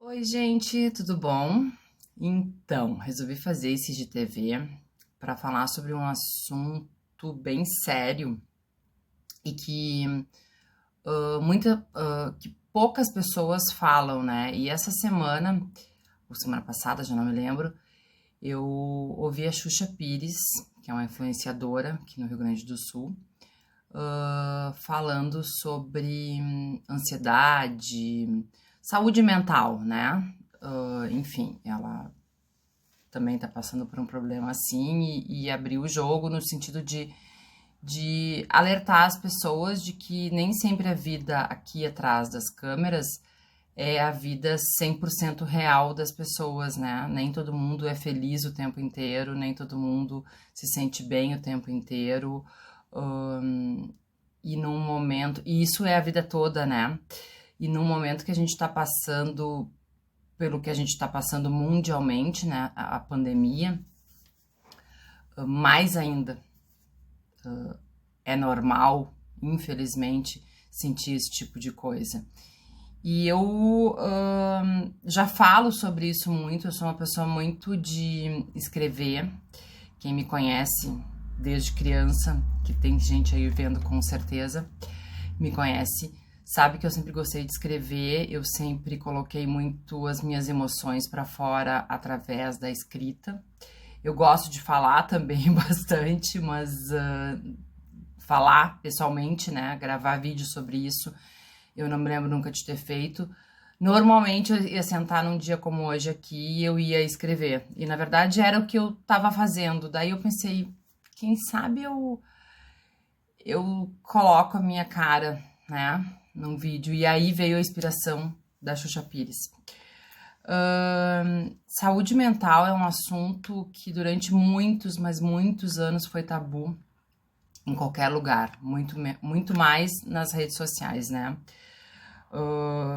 Oi, gente, tudo bom? Então, resolvi fazer esse IGTV para falar sobre um assunto bem sério e que poucas pessoas falam, né? E essa semana, ou semana passada, já não me lembro, eu ouvi a Xuxa Pires, que é uma influenciadora aqui no Rio Grande do Sul, falando sobre ansiedade, saúde mental, né? Enfim, ela também tá passando por um problema assim e abriu o jogo no sentido de alertar as pessoas de que nem sempre a vida aqui atrás das câmeras é a vida 100% real das pessoas, né? Nem todo mundo é feliz o tempo inteiro, nem todo mundo se sente bem o tempo inteiro. E num momento, e isso é a vida toda, né? E num momento que a gente está passando pelo que a gente está passando mundialmente, né? A pandemia, mais ainda é normal, infelizmente, sentir esse tipo de coisa. E eu já falo sobre isso muito, eu sou uma pessoa muito de escrever. Quem me conhece desde criança, que tem gente aí vendo com certeza, me conhece, sabe que eu sempre gostei de escrever, eu sempre coloquei muito as minhas emoções para fora através da escrita. Eu gosto de falar também bastante, mas falar pessoalmente, né, gravar vídeo sobre isso, eu não me lembro nunca de ter feito. Normalmente eu ia sentar num dia como hoje aqui e eu ia escrever. E na verdade era o que eu tava fazendo. Daí eu pensei, quem sabe eu coloco a minha cara, né, num vídeo. E aí veio a inspiração da Xuxa Pires. Saúde mental é um assunto que durante muitos, mas muitos anos foi tabu em qualquer lugar. Muito mais nas redes sociais, né?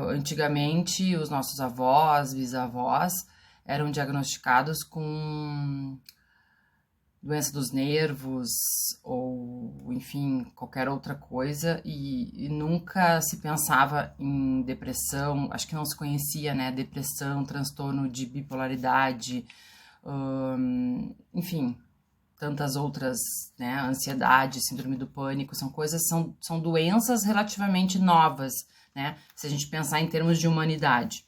Antigamente, os nossos avós, bisavós, eram diagnosticados com doença dos nervos ou, enfim, qualquer outra coisa e nunca se pensava em depressão, acho que não se conhecia, né, depressão, transtorno de bipolaridade, enfim, tantas outras, né, ansiedade, síndrome do pânico, são doenças relativamente novas, né, se a gente pensar em termos de humanidade.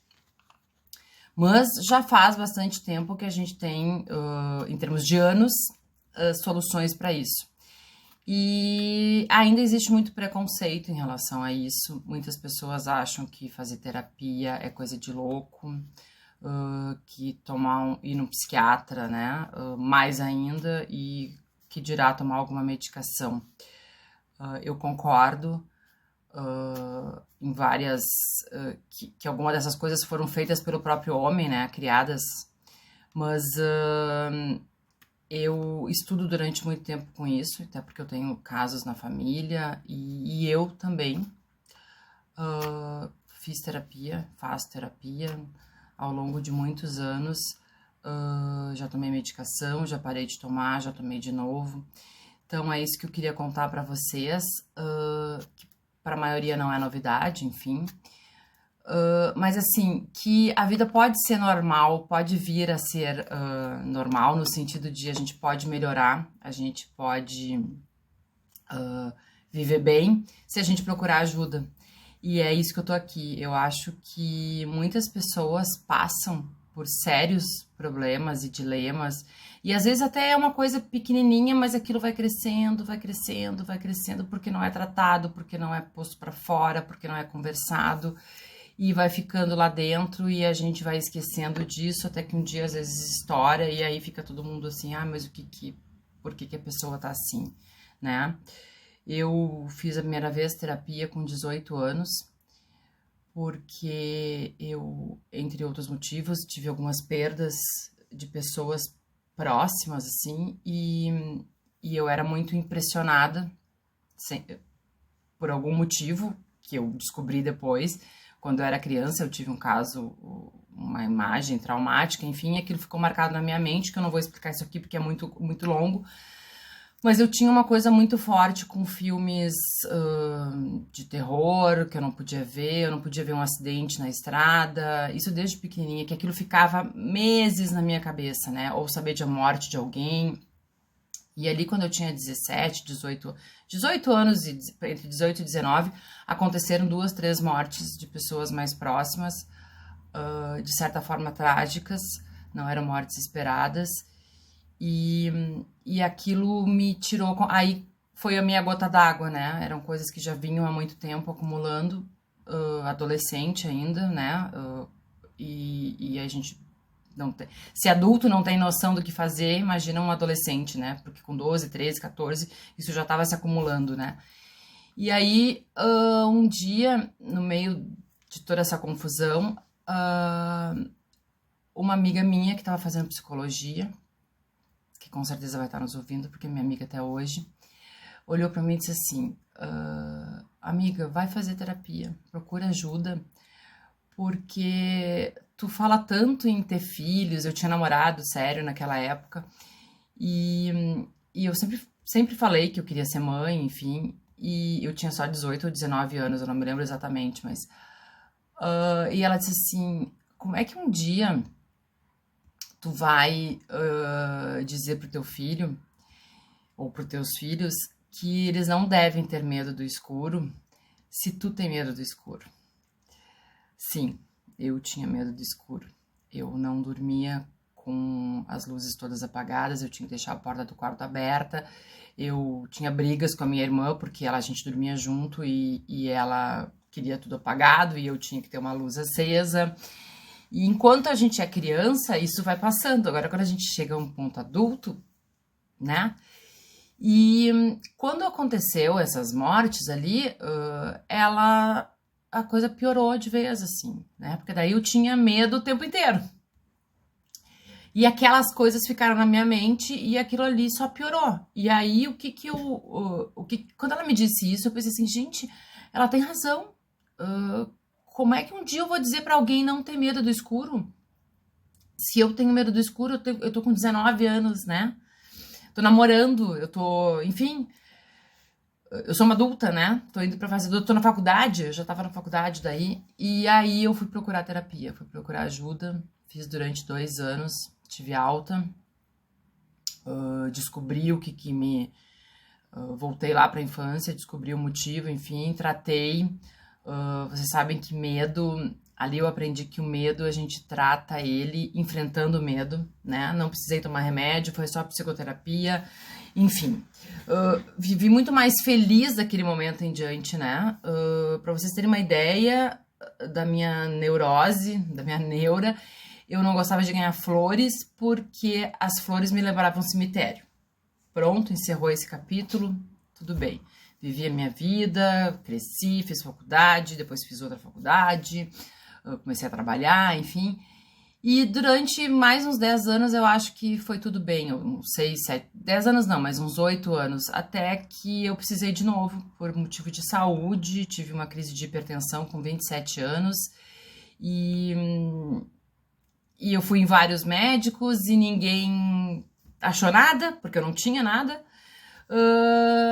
Mas já faz bastante tempo que a gente tem, em termos de anos, soluções para isso. E ainda existe muito preconceito em relação a isso. Muitas pessoas acham que fazer terapia é coisa de louco, que ir no psiquiatra, né? Mais ainda, e que dirá tomar alguma medicação. Eu concordo em várias. Que algumas dessas coisas foram feitas pelo próprio homem, né? Criadas. Mas eu estudo durante muito tempo com isso, até porque eu tenho casos na família e eu também fiz terapia, faço terapia ao longo de muitos anos. Já tomei medicação, já parei de tomar, já tomei de novo. Então é isso que eu queria contar para vocês, que para a maioria não é novidade, enfim. Mas assim, que a vida pode ser normal, pode vir a ser normal, no sentido de a gente pode melhorar, a gente pode viver bem, se a gente procurar ajuda. E é isso que eu tô aqui. Eu acho que muitas pessoas passam por sérios problemas e dilemas, e às vezes até é uma coisa pequenininha, mas aquilo vai crescendo, vai crescendo, vai crescendo, porque não é tratado, porque não é posto para fora, porque não é conversado. E vai ficando lá dentro e a gente vai esquecendo disso até que um dia às vezes estoura e aí fica todo mundo assim, mas por que a pessoa tá assim, né? Eu fiz a primeira vez terapia com 18 anos, porque eu, entre outros motivos, tive algumas perdas de pessoas próximas, assim, e eu era muito impressionada por algum motivo que eu descobri depois. Quando eu era criança, eu tive um caso, uma imagem traumática, enfim, aquilo ficou marcado na minha mente, que eu não vou explicar isso aqui porque é muito, muito longo. Mas eu tinha uma coisa muito forte com filmes de terror, que eu não podia ver, eu não podia ver um acidente na estrada, isso desde pequenininha, que aquilo ficava meses na minha cabeça, né? Ou saber de a morte de alguém. E ali, quando eu tinha 17, 18 anos, entre 18 e 19, aconteceram 2, 3 mortes de pessoas mais próximas, de certa forma trágicas, não eram mortes esperadas. E aquilo me tirou. Aí foi a minha gota d'água, né? Eram coisas que já vinham há muito tempo acumulando, adolescente ainda, né? E a gente não tem. Se adulto não tem noção do que fazer, imagina um adolescente, né? Porque com 12, 13, 14, isso já estava se acumulando, né? E aí, um dia, no meio de toda essa confusão, uma amiga minha que estava fazendo psicologia, que com certeza vai estar nos ouvindo, porque é minha amiga até hoje, olhou para mim e disse assim, amiga, vai fazer terapia, procura ajuda, porque tu fala tanto em ter filhos, eu tinha namorado sério naquela época, e eu sempre falei que eu queria ser mãe, enfim, e eu tinha só 18 ou 19 anos, eu não me lembro exatamente, mas... e ela disse assim, como é que um dia tu vai dizer pro teu filho ou pros teus filhos que eles não devem ter medo do escuro se tu tem medo do escuro? Sim, eu tinha medo do escuro. Eu não dormia com as luzes todas apagadas, eu tinha que deixar a porta do quarto aberta, eu tinha brigas com a minha irmã porque a gente dormia junto e ela queria tudo apagado e eu tinha que ter uma luz acesa. E enquanto a gente é criança, isso vai passando. Agora, quando a gente chega a um ponto adulto, né? E quando aconteceu essas mortes ali, a coisa piorou de vez, assim, né? Porque daí eu tinha medo o tempo inteiro. E aquelas coisas ficaram na minha mente e aquilo ali só piorou. E aí, quando ela me disse isso, eu pensei assim, gente, ela tem razão. Como é que um dia eu vou dizer pra alguém não ter medo do escuro? Se eu tenho medo do escuro, eu tô com 19 anos, né? Tô namorando, enfim, eu sou uma adulta, né? Tô indo pra fazer, tô na faculdade, eu já tava na faculdade daí. E aí eu fui procurar terapia, fui procurar ajuda, fiz durante 2 anos, tive alta, descobri o que me... voltei lá pra infância, descobri o motivo, enfim, tratei. Vocês sabem que medo, ali eu aprendi que o medo a gente trata ele enfrentando o medo, né? Não precisei tomar remédio, foi só psicoterapia, enfim. Vivi muito mais feliz daquele momento em diante, né? Pra vocês terem uma ideia da minha neurose, da minha neura, eu não gostava de ganhar flores porque as flores me levavam ao cemitério. Pronto, encerrou esse capítulo, tudo bem. Vivi a minha vida, cresci, fiz faculdade, depois fiz outra faculdade, comecei a trabalhar, enfim. E durante mais uns 10 anos eu acho que foi tudo bem, uns 6, 7, 10 anos não, mas uns 8 anos, até que eu precisei de novo, por motivo de saúde, tive uma crise de hipertensão com 27 anos, e eu fui em vários médicos e ninguém achou nada, porque eu não tinha nada.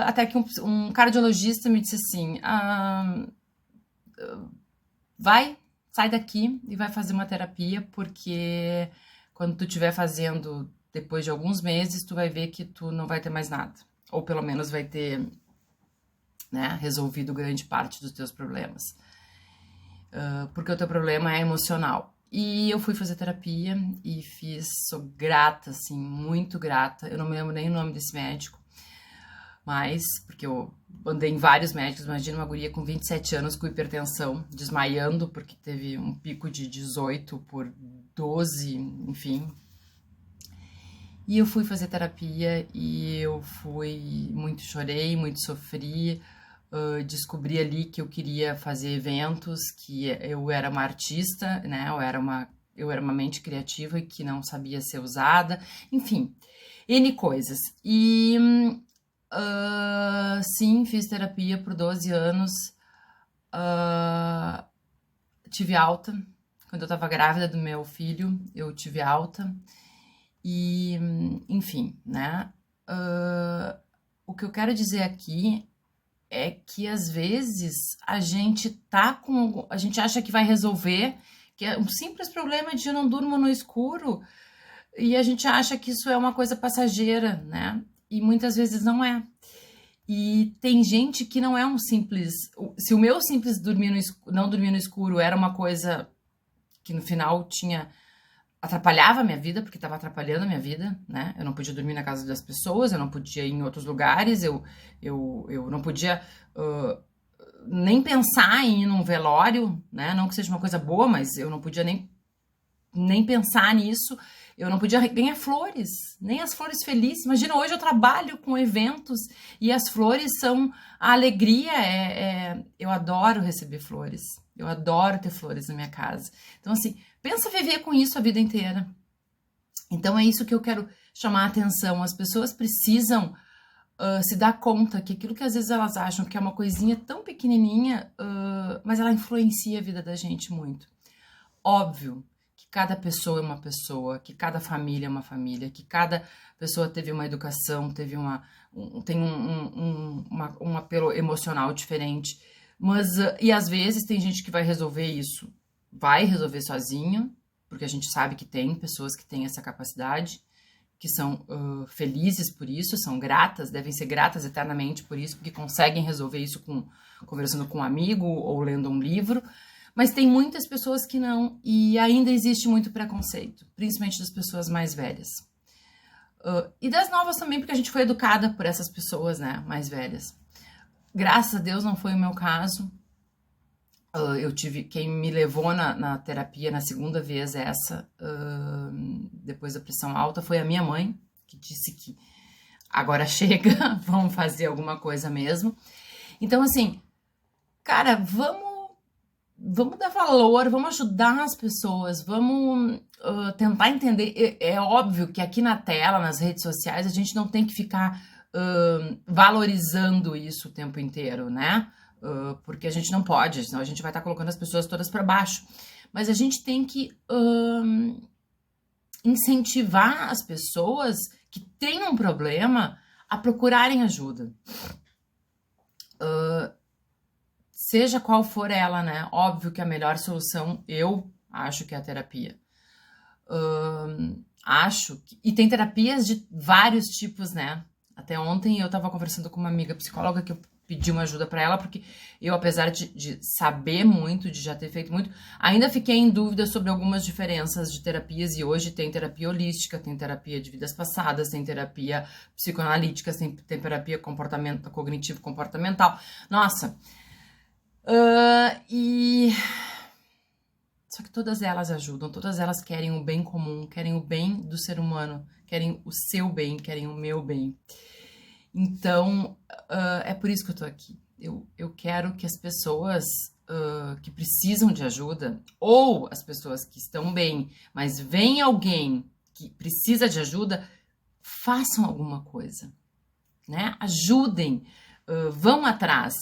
Até que um cardiologista me disse assim, sai daqui e vai fazer uma terapia, porque quando tu estiver fazendo, depois de alguns meses, tu vai ver que tu não vai ter mais nada. Ou pelo menos vai ter, né, resolvido grande parte dos teus problemas. Porque o teu problema é emocional. E eu fui fazer terapia e fiz, sou grata, assim, muito grata. Eu não me lembro nem o nome desse médico, mas, porque eu andei em vários médicos, imagina uma guria com 27 anos com hipertensão, desmaiando, porque teve um pico de 18 por 12, enfim. E eu fui fazer terapia e eu chorei, muito sofri, descobri ali que eu queria fazer eventos, que eu era uma artista, né, eu era uma mente criativa e que não sabia ser usada, enfim, N coisas. E... sim, fiz terapia por 12 anos, tive alta, quando eu tava grávida do meu filho, eu tive alta, e, enfim, né, o que eu quero dizer aqui é que às vezes a gente a gente acha que vai resolver, que é um simples problema de eu não durmo no escuro, e a gente acha que isso é uma coisa passageira, né? E muitas vezes não é. E tem gente que não é um simples. Se o meu simples não dormir no escuro era uma coisa que no final atrapalhava a minha vida, porque estava atrapalhando a minha vida, né? Eu não podia dormir na casa das pessoas, eu não podia ir em outros lugares, eu não podia nem pensar em ir num velório, né? Não que seja uma coisa boa, mas eu não podia nem pensar nisso. Eu não podia ganhar flores, nem as flores felizes. Imagina, hoje eu trabalho com eventos e as flores são a alegria. Eu adoro receber flores. Eu adoro ter flores na minha casa. Então, assim, pensa viver com isso a vida inteira. Então, é isso que eu quero chamar a atenção. As pessoas precisam se dar conta que aquilo que às vezes elas acham que é uma coisinha tão pequenininha, mas ela influencia a vida da gente muito. Óbvio que cada pessoa é uma pessoa, que cada família é uma família, que cada pessoa teve uma educação, tem um apelo emocional diferente. Mas, e às vezes tem gente que vai resolver sozinho, porque a gente sabe que tem pessoas que têm essa capacidade, que são felizes por isso, são gratas, devem ser gratas eternamente por isso, porque conseguem resolver isso conversando com um amigo ou lendo um livro. Mas tem muitas pessoas que não, e ainda existe muito preconceito, principalmente das pessoas mais velhas. E das novas também, porque a gente foi educada por essas pessoas, né, mais velhas. Graças a Deus não foi o meu caso. Quem me levou na terapia na segunda vez depois da pressão alta, foi a minha mãe, que disse que agora chega, vamos fazer alguma coisa mesmo. Então, assim, cara, vamos dar valor, vamos ajudar as pessoas, vamos tentar entender. É óbvio que aqui na tela, nas redes sociais, a gente não tem que ficar valorizando isso o tempo inteiro, né? Porque a gente não pode, senão a gente vai estar colocando as pessoas todas para baixo. Mas a gente tem que incentivar as pessoas que têm um problema a procurarem ajuda. Seja qual for ela, né? Óbvio que a melhor solução, eu acho que é a terapia. E tem terapias de vários tipos, né? Até ontem eu tava conversando com uma amiga psicóloga que eu pedi uma ajuda para ela, porque eu, apesar de saber muito, de já ter feito muito, ainda fiquei em dúvida sobre algumas diferenças de terapias, e hoje tem terapia holística, tem terapia de vidas passadas, tem terapia psicoanalítica, tem terapia cognitivo-comportamental. Nossa! Só que todas elas ajudam, todas elas querem o bem comum, querem o bem do ser humano, querem o seu bem, querem o meu bem. Então, é por isso que eu tô aqui. Eu quero que as pessoas que precisam de ajuda, ou as pessoas que estão bem, mas vem alguém que precisa de ajuda, façam alguma coisa, né? Ajudem, vão atrás.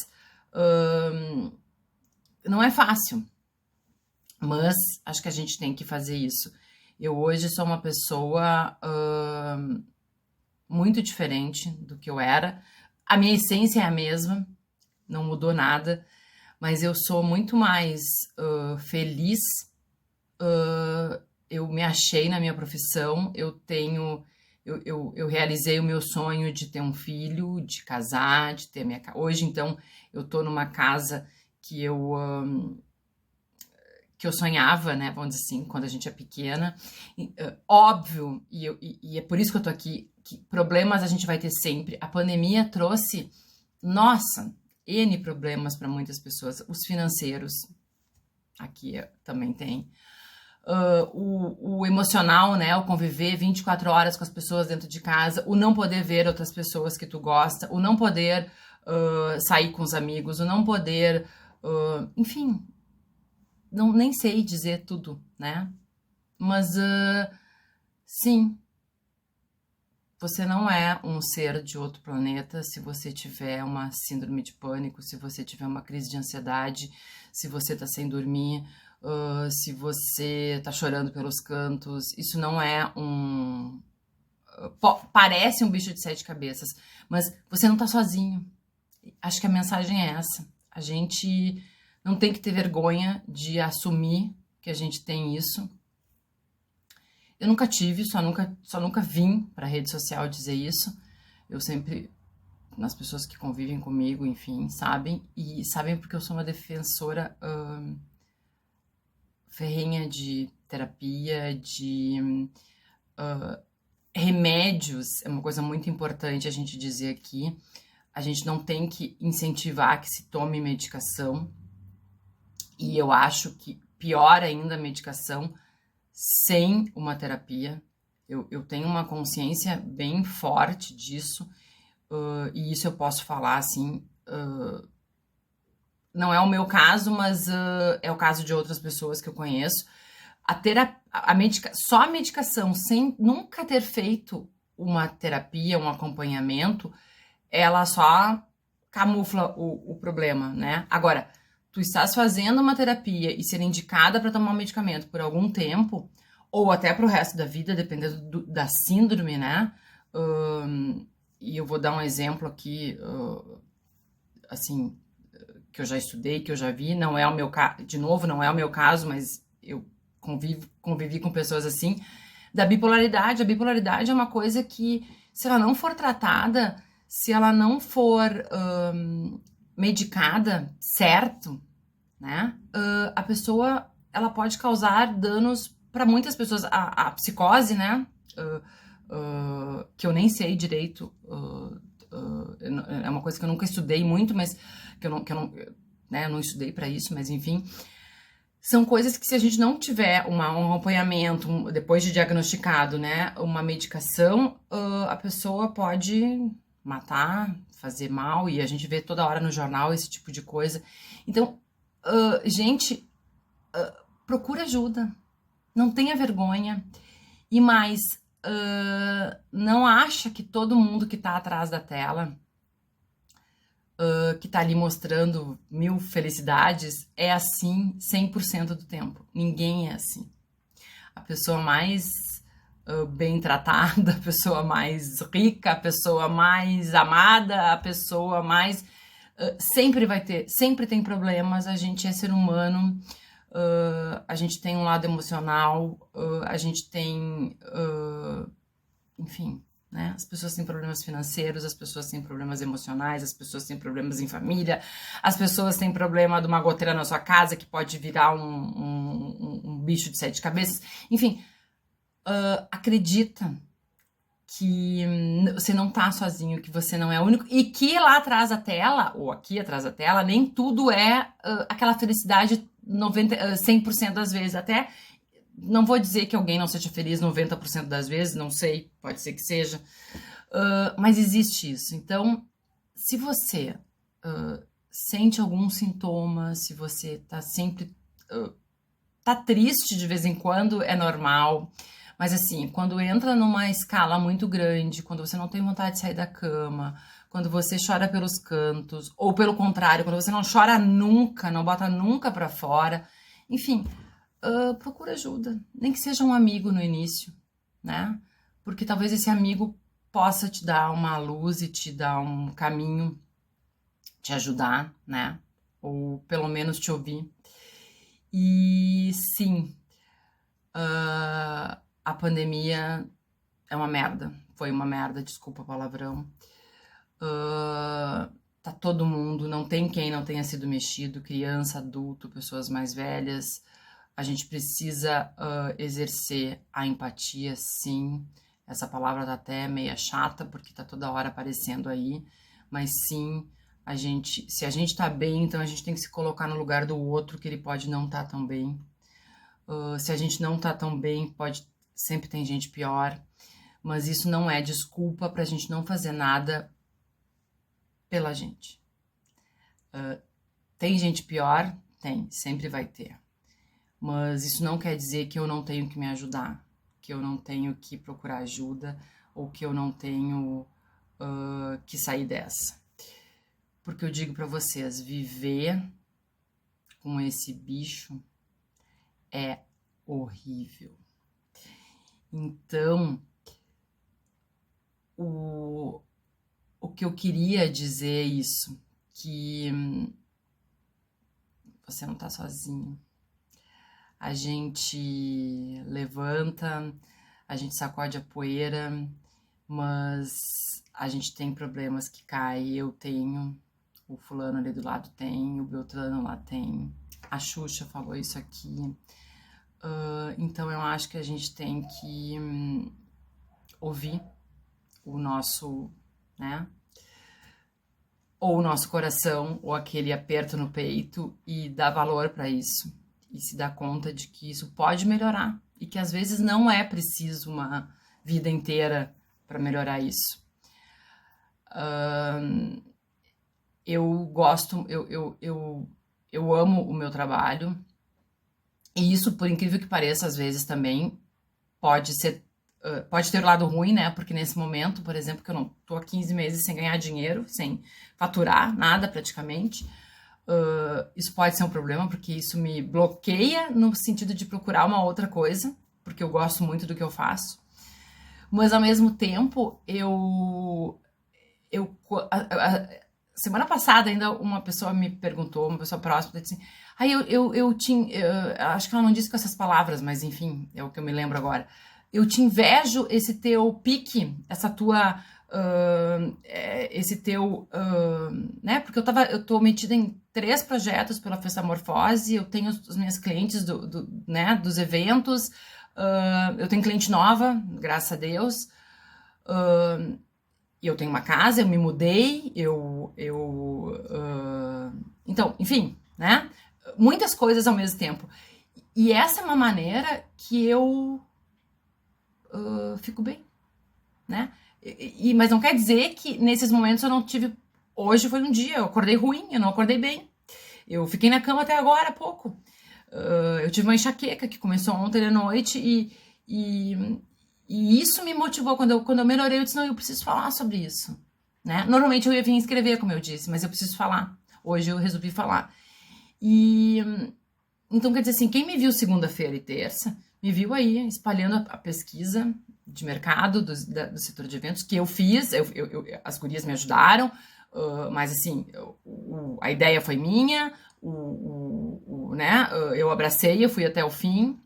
Não é fácil, mas acho que a gente tem que fazer isso. Eu hoje sou uma pessoa muito diferente do que eu era. A minha essência é a mesma, não mudou nada, mas eu sou muito mais feliz. Eu me achei na minha profissão, eu realizei o meu sonho de ter um filho, de casar, de ter minha casa. Hoje, então, eu tô numa casa que eu sonhava, né, vamos dizer assim, quando a gente é pequena. Óbvio, e é por isso que eu tô aqui, que problemas a gente vai ter sempre. A pandemia trouxe, nossa, N problemas para muitas pessoas. Os financeiros, aqui também tem. O emocional, né, o conviver 24 horas com as pessoas dentro de casa, o não poder ver outras pessoas que tu gosta, o não poder sair com os amigos, o não poder, enfim, nem sei dizer tudo, né? Mas, sim, você não é um ser de outro planeta se você tiver uma síndrome de pânico, se você tiver uma crise de ansiedade, se você tá sem dormir, se você tá chorando pelos cantos. Isso não é parece um bicho de 7 cabeças, mas você não tá sozinho. Acho que a mensagem é essa. A gente não tem que ter vergonha de assumir que a gente tem isso. Eu nunca tive, só nunca vim pra rede social dizer isso. Eu sempre, nas pessoas que convivem comigo, enfim, sabem. E sabem porque eu sou uma defensora ferrenha de terapia, de remédios. É uma coisa muito importante a gente dizer aqui. A gente não tem que incentivar que se tome medicação. E eu acho que pior ainda a medicação sem uma terapia. Eu tenho uma consciência bem forte disso, e isso eu posso falar assim. Não é o meu caso, mas é o caso de outras pessoas que eu conheço. Só a medicação, sem nunca ter feito uma terapia, um acompanhamento, ela só camufla o problema, né? Agora, tu estás fazendo uma terapia e ser indicada para tomar um medicamento por algum tempo, ou até para o resto da vida, dependendo da síndrome, né? E eu vou dar um exemplo aqui, assim, que eu já estudei, que eu já vi, não é o meu caso, de novo, não é o meu caso, mas eu convivi com pessoas assim, da bipolaridade. A bipolaridade é uma coisa que, se ela não for tratada, se ela não for medicada certo, né, a pessoa, ela pode causar danos para muitas pessoas. A psicose, né, que eu nem sei direito, é uma coisa que eu nunca estudei muito, mas que eu não estudei para isso, mas enfim, são coisas que, se a gente não tiver um acompanhamento, depois de diagnosticado, né, uma medicação, a pessoa pode matar, fazer mal, e a gente vê toda hora no jornal esse tipo de coisa. Então, gente, procura ajuda, não tenha vergonha, e mais, não acha que todo mundo que tá atrás da tela, que tá ali mostrando 1000 felicidades, é assim 100% do tempo. Ninguém é assim. A pessoa mais bem tratada, a pessoa mais rica, a pessoa mais amada, a pessoa mais... sempre tem problemas. A gente é ser humano, a gente tem um lado emocional, a gente tem... enfim... né? As pessoas têm problemas financeiros, as pessoas têm problemas emocionais, as pessoas têm problemas em família, as pessoas têm problema de uma goteira na sua casa que pode virar um bicho de 7 cabeças. Enfim, acredita que você não tá sozinho, que você não é o único, e que lá atrás da tela, ou aqui atrás da tela, nem tudo é aquela felicidade 100% das vezes. Até não vou dizer que alguém não seja feliz 90% das vezes, não sei, pode ser que seja, mas existe isso. Então, se você sente algum sintoma, se você tá sempre... tá triste de vez em quando, é normal, mas assim, quando entra numa escala muito grande, quando você não tem vontade de sair da cama, quando você chora pelos cantos, ou pelo contrário, quando você não chora nunca, não bota nunca pra fora, enfim... procura ajuda, nem que seja um amigo no início, né? Porque talvez esse amigo possa te dar uma luz e te dar um caminho, te ajudar, né? Ou pelo menos te ouvir. E sim, a pandemia é uma merda, foi uma merda, desculpa o palavrão. Tá todo mundo, não tem quem não tenha sido mexido, criança, adulto, pessoas mais velhas. A gente precisa exercer a empatia, sim. Essa palavra tá até meia chata, porque tá toda hora aparecendo aí. Mas sim, se a gente tá bem, então a gente tem que se colocar no lugar do outro, que ele pode não estar tão bem. Se a gente não tá tão bem, sempre tem gente pior. Mas isso não é desculpa pra gente não fazer nada pela gente. Tem gente pior? Tem, sempre vai ter. Mas isso não quer dizer que eu não tenho que me ajudar, que eu não tenho que procurar ajuda, ou que eu não tenho que sair dessa. Porque eu digo pra vocês, viver com esse bicho é horrível. Então, o que eu queria dizer é isso, que você não tá sozinho. A gente levanta, a gente sacode a poeira, mas a gente tem problemas que caem. Eu tenho, o fulano ali do lado tem, o Beltrano lá tem, a Xuxa falou isso aqui. Então eu acho que a gente tem que ouvir o nosso, né? Ou o nosso coração, ou aquele aperto no peito e dar valor para isso. E se dar conta de que isso pode melhorar. E que às vezes não é preciso uma vida inteira para melhorar isso. Eu gosto, eu amo o meu trabalho. E isso, por incrível que pareça, às vezes também pode ter o lado ruim, né? Porque nesse momento, por exemplo, que eu não tô há 15 meses sem ganhar dinheiro, sem faturar nada praticamente, isso pode ser um problema, porque isso me bloqueia no sentido de procurar uma outra coisa, porque eu gosto muito do que eu faço. Mas ao mesmo tempo, semana passada ainda uma pessoa me perguntou, uma pessoa próxima, disse assim, acho que ela não disse com essas palavras, mas enfim, é o que eu me lembro agora. Eu te invejo esse teu pique, essa tua, né? Porque eu tô metida em 3 projetos pela Festamorfose, eu tenho as minhas clientes né, dos eventos, eu tenho cliente nova, graças a Deus, eu tenho uma casa, eu me mudei, então, enfim, né? Muitas coisas ao mesmo tempo. E essa é uma maneira que eu fico bem, né? Mas não quer dizer que nesses momentos eu não tive... Hoje foi um dia, eu acordei ruim, eu não acordei bem. Eu fiquei na cama até agora há pouco. Eu tive uma enxaqueca que começou ontem à noite e isso me motivou. Quando eu melhorei, eu disse, não, eu preciso falar sobre isso, né? Normalmente eu ia vir escrever, como eu disse, mas eu preciso falar. Hoje eu resolvi falar. Então, quer dizer assim, quem me viu segunda-feira e terça, me viu aí espalhando a pesquisa de mercado do setor de eventos que eu fiz, as gurias me ajudaram, mas assim, a ideia foi minha, né, eu abracei, eu fui até o fim.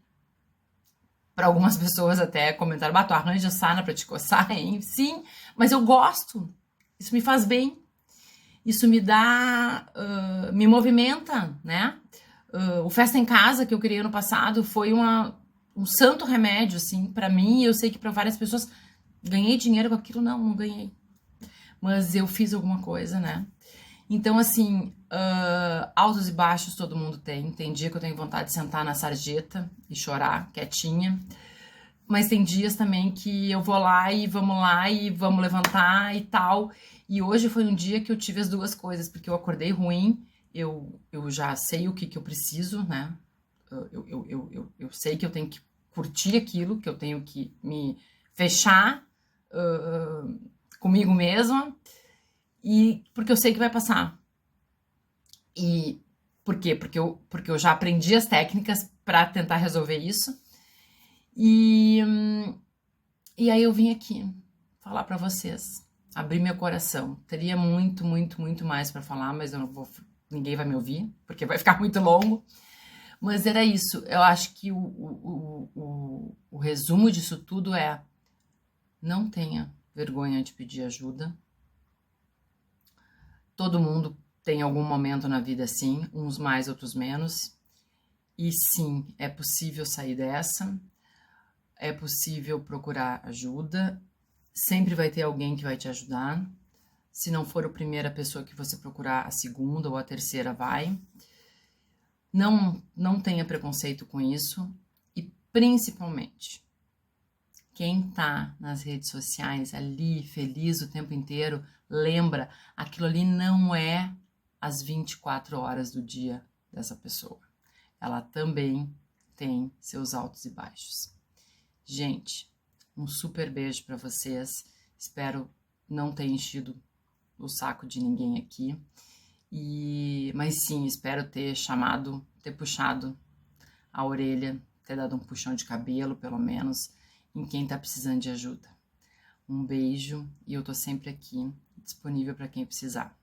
Para algumas pessoas até comentaram, tu arranja sarna pra te coçar, hein? Sim, mas eu gosto, isso me faz bem, isso me dá, me movimenta, né? O Festa em Casa que eu criei ano passado foi um santo remédio, assim, para mim, e eu sei que para várias pessoas. Ganhei dinheiro com aquilo? Não ganhei. Mas eu fiz alguma coisa, né? Então, assim, altos e baixos todo mundo tem. Tem dia que eu tenho vontade de sentar na sarjeta e chorar, quietinha. Mas tem dias também que eu vou lá e vamos levantar e tal. E hoje foi um dia que eu tive as duas coisas, porque eu acordei ruim, eu já sei o que eu preciso, né? Eu sei que eu tenho que curtir aquilo, que eu tenho que me fechar comigo mesma, e porque eu sei que vai passar. E por quê? Porque eu já aprendi as técnicas para tentar resolver isso. E aí eu vim aqui falar para vocês, abrir meu coração. Teria muito, muito, muito mais para falar, mas eu não vou, ninguém vai me ouvir, porque vai ficar muito longo. Mas era isso. Eu acho que o resumo disso tudo é: não tenha vergonha de pedir ajuda. Todo mundo tem algum momento na vida assim, uns mais, outros menos. E sim, é possível sair dessa. É possível procurar ajuda. Sempre vai ter alguém que vai te ajudar. Se não for a primeira pessoa que você procurar, a segunda ou a terceira vai. Não tenha preconceito com isso. E principalmente, quem tá nas redes sociais ali, feliz o tempo inteiro, lembra, aquilo ali não é as 24 horas do dia dessa pessoa. Ela também tem seus altos e baixos. Gente, um super beijo para vocês. Espero não ter enchido o saco de ninguém aqui. Mas sim, espero ter puxado a orelha, ter dado um puxão de cabelo, pelo menos, em quem tá precisando de ajuda. Um beijo e eu tô sempre aqui, disponível para quem precisar.